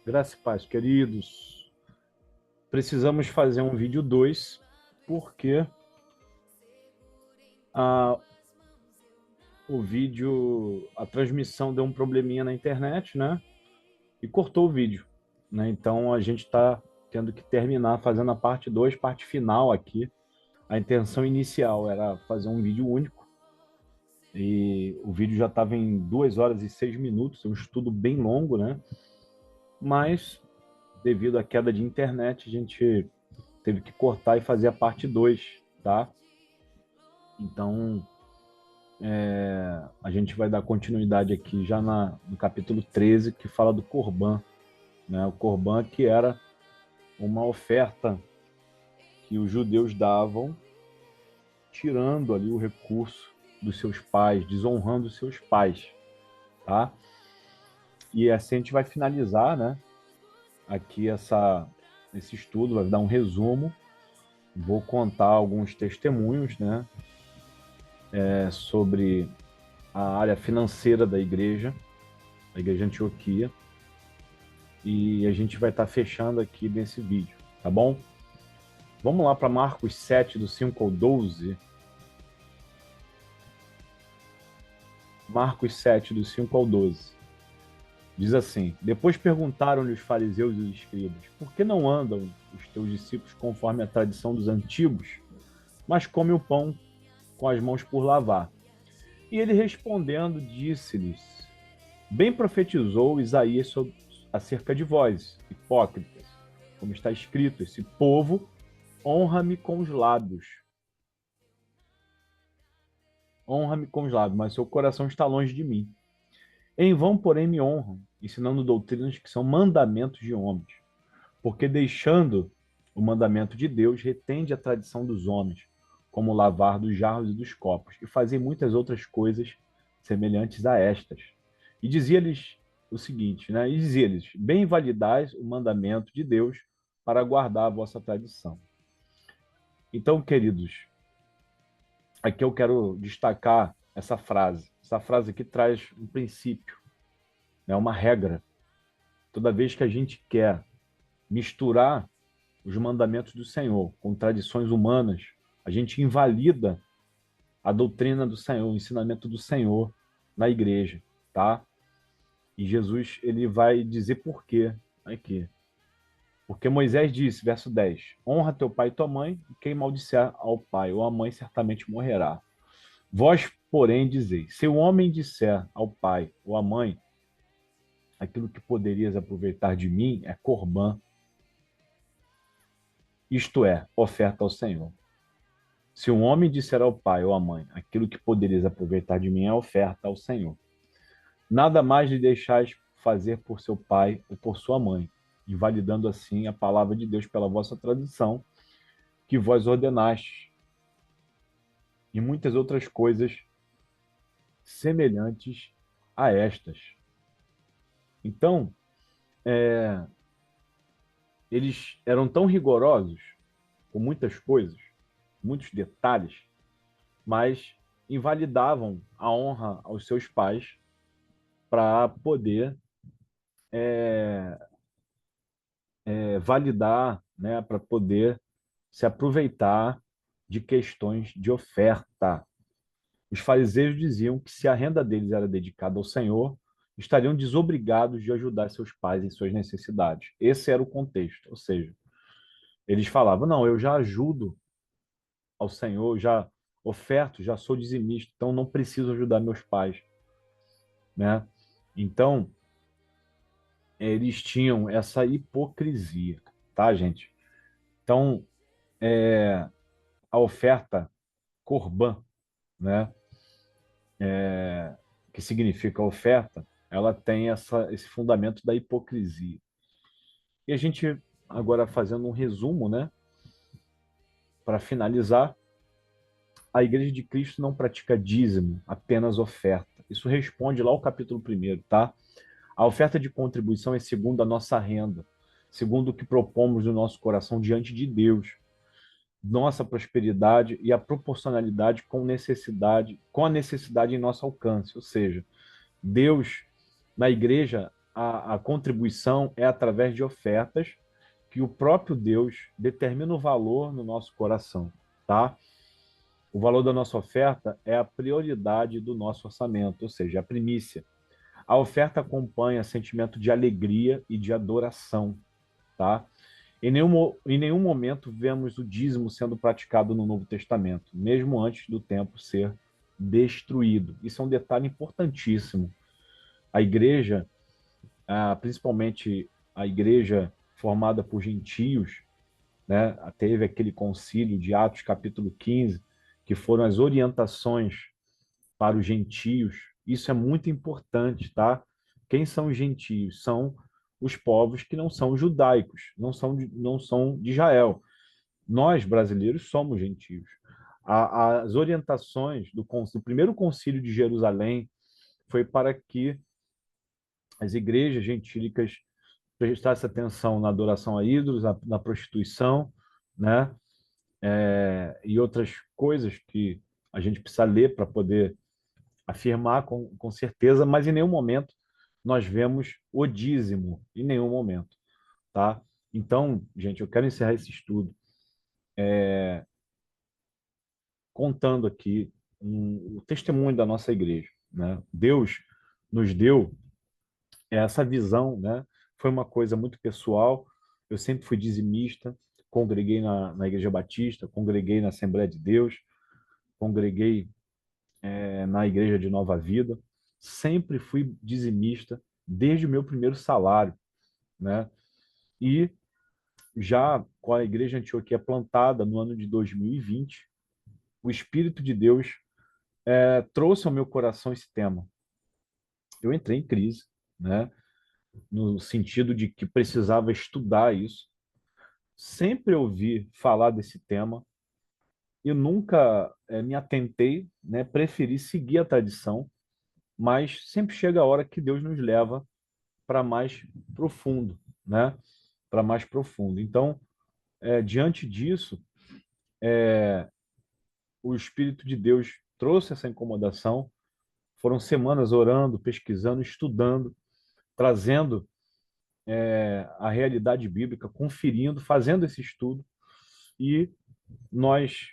Graça e paz, queridos. Precisamos fazer um vídeo 2 porque a, a transmissão deu um probleminha na internet, né? E cortou o vídeo, né? Então a gente está tendo que terminar fazendo a parte 2, parte final aqui. A intenção inicial era fazer um vídeo único e o vídeo já estava em 2 horas e 6 minutos, um estudo bem longo, né? Mas devido à queda de internet, a gente teve que cortar e fazer a parte 2, tá? Então, a gente vai dar continuidade aqui já no capítulo 13, que fala do Corban, né? O Corban que era uma oferta que os judeus davam, tirando ali o recurso dos seus pais, desonrando os seus pais, tá? E assim a gente vai finalizar, né? Aqui esse estudo, vai dar um resumo. Vou contar alguns testemunhos, né? Sobre a área financeira da igreja Antioquia, e a gente vai estar fechando aqui nesse vídeo, tá bom? Vamos lá para Marcos 7, do 5 ao 12. Marcos 7, do 5 ao 12. Diz assim: Depois perguntaram-lhe os fariseus e os escribas: Por que não andam os teus discípulos conforme a tradição dos antigos, mas comem o pão com as mãos por lavar? E ele respondendo disse-lhes: Bem profetizou Isaías acerca de vós, hipócritas, como está escrito: esse povo honra-me com os lábios. Honra-me com os lábios, mas seu coração está longe de mim. Em vão, porém, me honram, ensinando doutrinas que são mandamentos de homens. Porque deixando o mandamento de Deus, retende a tradição dos homens, como o lavar dos jarros e dos copos, e fazer muitas outras coisas semelhantes a estas. E dizia-lhes o seguinte, né? E dizia-lhes: Bem validais o mandamento de Deus para guardar a vossa tradição. Então, queridos, aqui eu quero destacar essa frase. Essa frase aqui traz um princípio, né? Uma regra. Toda vez que a gente quer misturar os mandamentos do Senhor com tradições humanas, a gente invalida a doutrina do Senhor, o ensinamento do Senhor na igreja, tá? E Jesus, ele vai dizer por quê aqui. Porque Moisés disse, verso 10, honra teu pai e tua mãe, e quem maldisser ao pai ou à mãe certamente morrerá. Vós, porém, dizeis, se o homem disser ao pai ou à mãe, aquilo que poderias aproveitar de mim é corbã, isto é, oferta ao Senhor. Se um homem disser ao pai ou à mãe, aquilo que poderias aproveitar de mim é oferta ao Senhor. Nada mais lhe deixais fazer por seu pai ou por sua mãe, invalidando assim a palavra de Deus pela vossa tradição, que vós ordenastes, e muitas outras coisas semelhantes a estas. Então, eles eram tão rigorosos com muitas coisas, muitos detalhes, mas invalidavam a honra aos seus pais para poder validar, né, para poder se aproveitar de questões de oferta. Os fariseus diziam que se a renda deles era dedicada ao Senhor, estariam desobrigados de ajudar seus pais em suas necessidades. Esse era o contexto, ou seja, eles falavam, não, eu já ajudo ao Senhor, já oferto, já sou dizimista, então não preciso ajudar meus pais, né? Então, eles tinham essa hipocrisia, tá, gente? Então, a oferta Corban, né? Que significa oferta, ela tem esse fundamento da hipocrisia. E a gente, agora fazendo um resumo, né? Para finalizar, a Igreja de Cristo não pratica dízimo, apenas oferta. Isso responde lá ao capítulo 1, tá? A oferta de contribuição é segundo a nossa renda, segundo o que propomos no nosso coração diante de Deus, nossa prosperidade e a proporcionalidade com a necessidade em nosso alcance. Ou seja, Deus, na igreja, a contribuição é através de ofertas que o próprio Deus determina o valor no nosso coração, tá? O valor da nossa oferta é a prioridade do nosso orçamento, ou seja, a primícia. A oferta acompanha sentimento de alegria e de adoração, tá? Em nenhum momento vemos o dízimo sendo praticado no Novo Testamento, mesmo antes do templo ser destruído. Isso é um detalhe importantíssimo. A igreja, principalmente a igreja formada por gentios, né, teve aquele concílio de Atos capítulo 15, que foram as orientações para os gentios. Isso é muito importante, tá? Quem são os gentios? São os povos que não são judaicos, não são de Israel. Nós, brasileiros, somos gentios. As orientações do primeiro concílio de Jerusalém foi para que as igrejas gentílicas prestassem atenção na adoração a ídolos, na prostituição, né? E outras coisas que a gente precisa ler para poder afirmar com certeza, mas em nenhum momento nós vemos o dízimo, em nenhum momento, tá? Então, gente, eu quero encerrar esse estudo contando aqui o testemunho da nossa igreja, né? Deus nos deu essa visão, né? Foi uma coisa muito pessoal. Eu sempre fui dizimista, congreguei na Igreja Batista, congreguei na Assembleia de Deus, congreguei na Igreja de Nova Vida. Sempre fui dizimista desde o meu primeiro salário, né? E já com a Igreja Antioquia plantada no ano de 2020, o Espírito de Deus trouxe ao meu coração esse tema. Eu entrei em crise, né? No sentido de que precisava estudar isso. Sempre ouvi falar desse tema e nunca me atentei, né? Preferi seguir a tradição, mas sempre chega a hora que Deus nos leva para mais profundo, né? Para mais profundo. Então, diante disso, o Espírito de Deus trouxe essa incomodação. Foram semanas orando, pesquisando, estudando, trazendo a realidade bíblica, conferindo, fazendo esse estudo. E nós,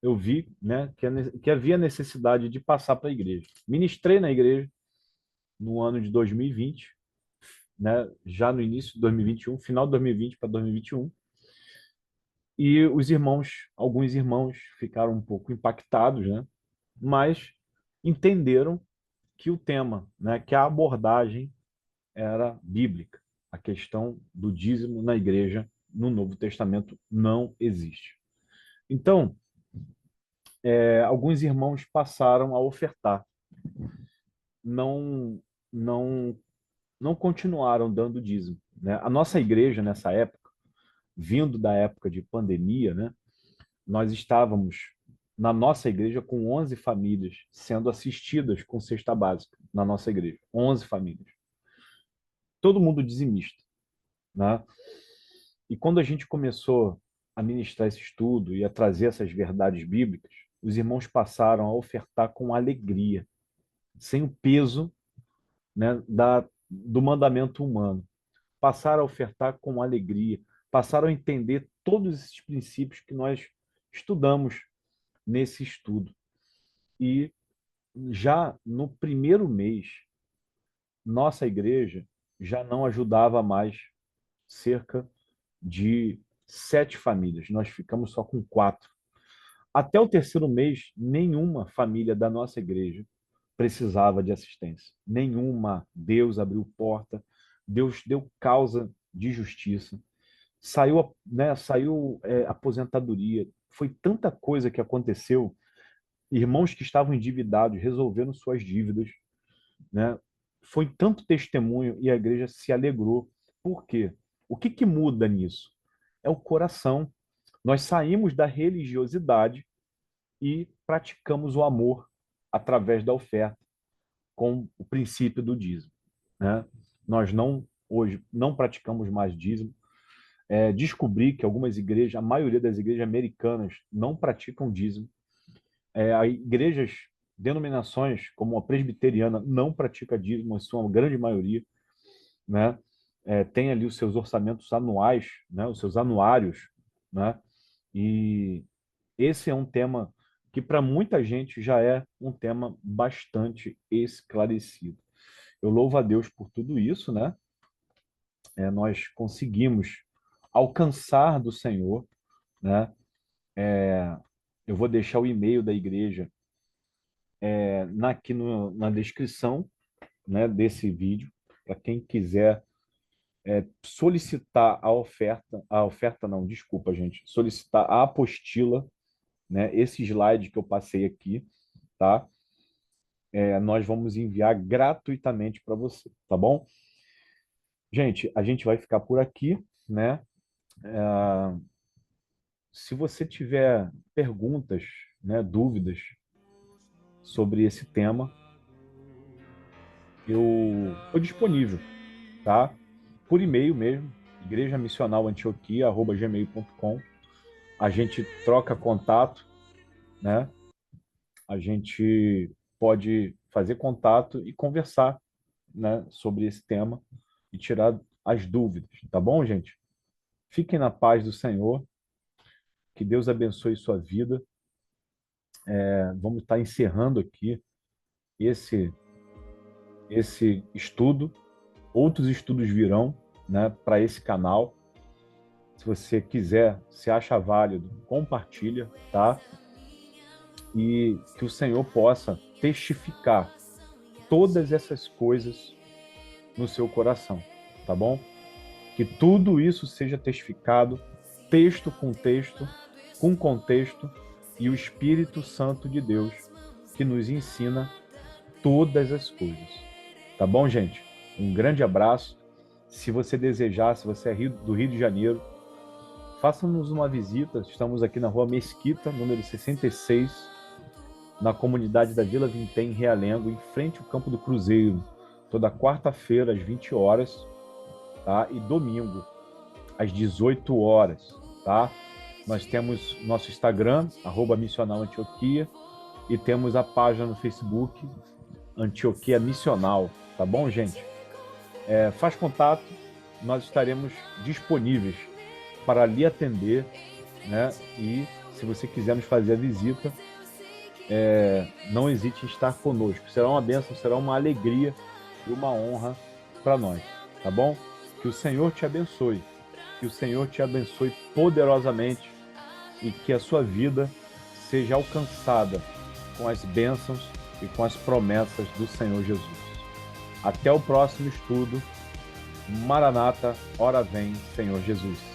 eu vi, né, que havia necessidade de passar para a igreja. Ministrei na igreja no ano de 2020, né, já no início de 2021, final de 2020 para 2021. E os irmãos, alguns irmãos ficaram um pouco impactados, né? Mas entenderam que o tema, né, que a abordagem era bíblica. A questão do dízimo na igreja no Novo Testamento não existe. Então, alguns irmãos passaram a ofertar, não, não, não continuaram dando dízimo, né? A nossa igreja nessa época, vindo da época de pandemia, né, nós estávamos na nossa igreja com 11 famílias sendo assistidas com cesta básica na nossa igreja. 11 famílias. Todo mundo dizimista, né? E quando a gente começou a ministrar esse estudo e a trazer essas verdades bíblicas, os irmãos passaram a ofertar com alegria, sem o peso, né, do mandamento humano. Passaram a ofertar com alegria, passaram a entender todos esses princípios que nós estudamos nesse estudo. E já no primeiro mês, nossa igreja já não ajudava mais cerca de 7 famílias. Nós ficamos só com 4. Até o terceiro mês, nenhuma família da nossa igreja precisava de assistência. Nenhuma. Deus abriu porta, Deus deu causa de justiça. Saiu, né, saiu aposentadoria. Foi tanta coisa que aconteceu. Irmãos que estavam endividados resolvendo suas dívidas, né? Foi tanto testemunho e a igreja se alegrou. Por quê? O que muda nisso? É o coração. Nós saímos da religiosidade e praticamos o amor através da oferta, com o princípio do dízimo, né? Nós não hoje não praticamos mais dízimo. Descobri que algumas igrejas, a maioria das igrejas americanas, não praticam dízimo. Igrejas denominações como a presbiteriana não pratica dízimo, em sua grande maioria, né? Tem ali os seus orçamentos anuais, né? Os seus anuários, né? E esse é um tema que para muita gente já é um tema bastante esclarecido. Eu louvo a Deus por tudo isso, né? Nós conseguimos alcançar do Senhor, né? Eu vou deixar o e-mail da igreja aqui na descrição, né, desse vídeo, para quem quiser solicitar a oferta não, desculpa, gente, solicitar a apostila, né, esse slide que eu passei aqui, tá? Nós vamos enviar gratuitamente para você, tá bom? Gente, a gente vai ficar por aqui, né? Se você tiver perguntas, né, dúvidas sobre esse tema, eu estou disponível, tá? Por e-mail mesmo, igrejamissionalantioquia@gmail.com. A gente troca contato, né? A gente pode fazer contato e conversar, né, sobre esse tema e tirar as dúvidas, tá bom, gente? Fiquem na paz do Senhor, que Deus abençoe sua vida. Vamos estar encerrando aqui esse estudo. Outros estudos virão, né, para esse canal. Se você quiser, se acha válido, compartilha, tá? E que o Senhor possa testificar todas essas coisas no seu coração, tá bom? Que tudo isso seja testificado, texto, com contexto, e o Espírito Santo de Deus que nos ensina todas as coisas. Tá bom, gente? Um grande abraço. Se você desejar, se você é do Rio de Janeiro, faça-nos uma visita. Estamos aqui na Rua Mesquita, número 66, na comunidade da Vila Vintém, em Realengo, em frente ao Campo do Cruzeiro. Toda quarta-feira, às 20 horas, tá? E domingo, às 18 horas, tá? Nós temos nosso Instagram, @missionalantioquia, e temos a página no Facebook, Antioquia Missional, tá bom, gente? Faz contato, nós estaremos disponíveis para lhe atender, né? E se você quiser nos fazer a visita, não hesite em estar conosco. Será uma bênção, será uma alegria e uma honra para nós, tá bom? Que o Senhor te abençoe, que o Senhor te abençoe poderosamente e que a sua vida seja alcançada com as bênçãos e com as promessas do Senhor Jesus. Até o próximo estudo. Maranata, ora vem, Senhor Jesus.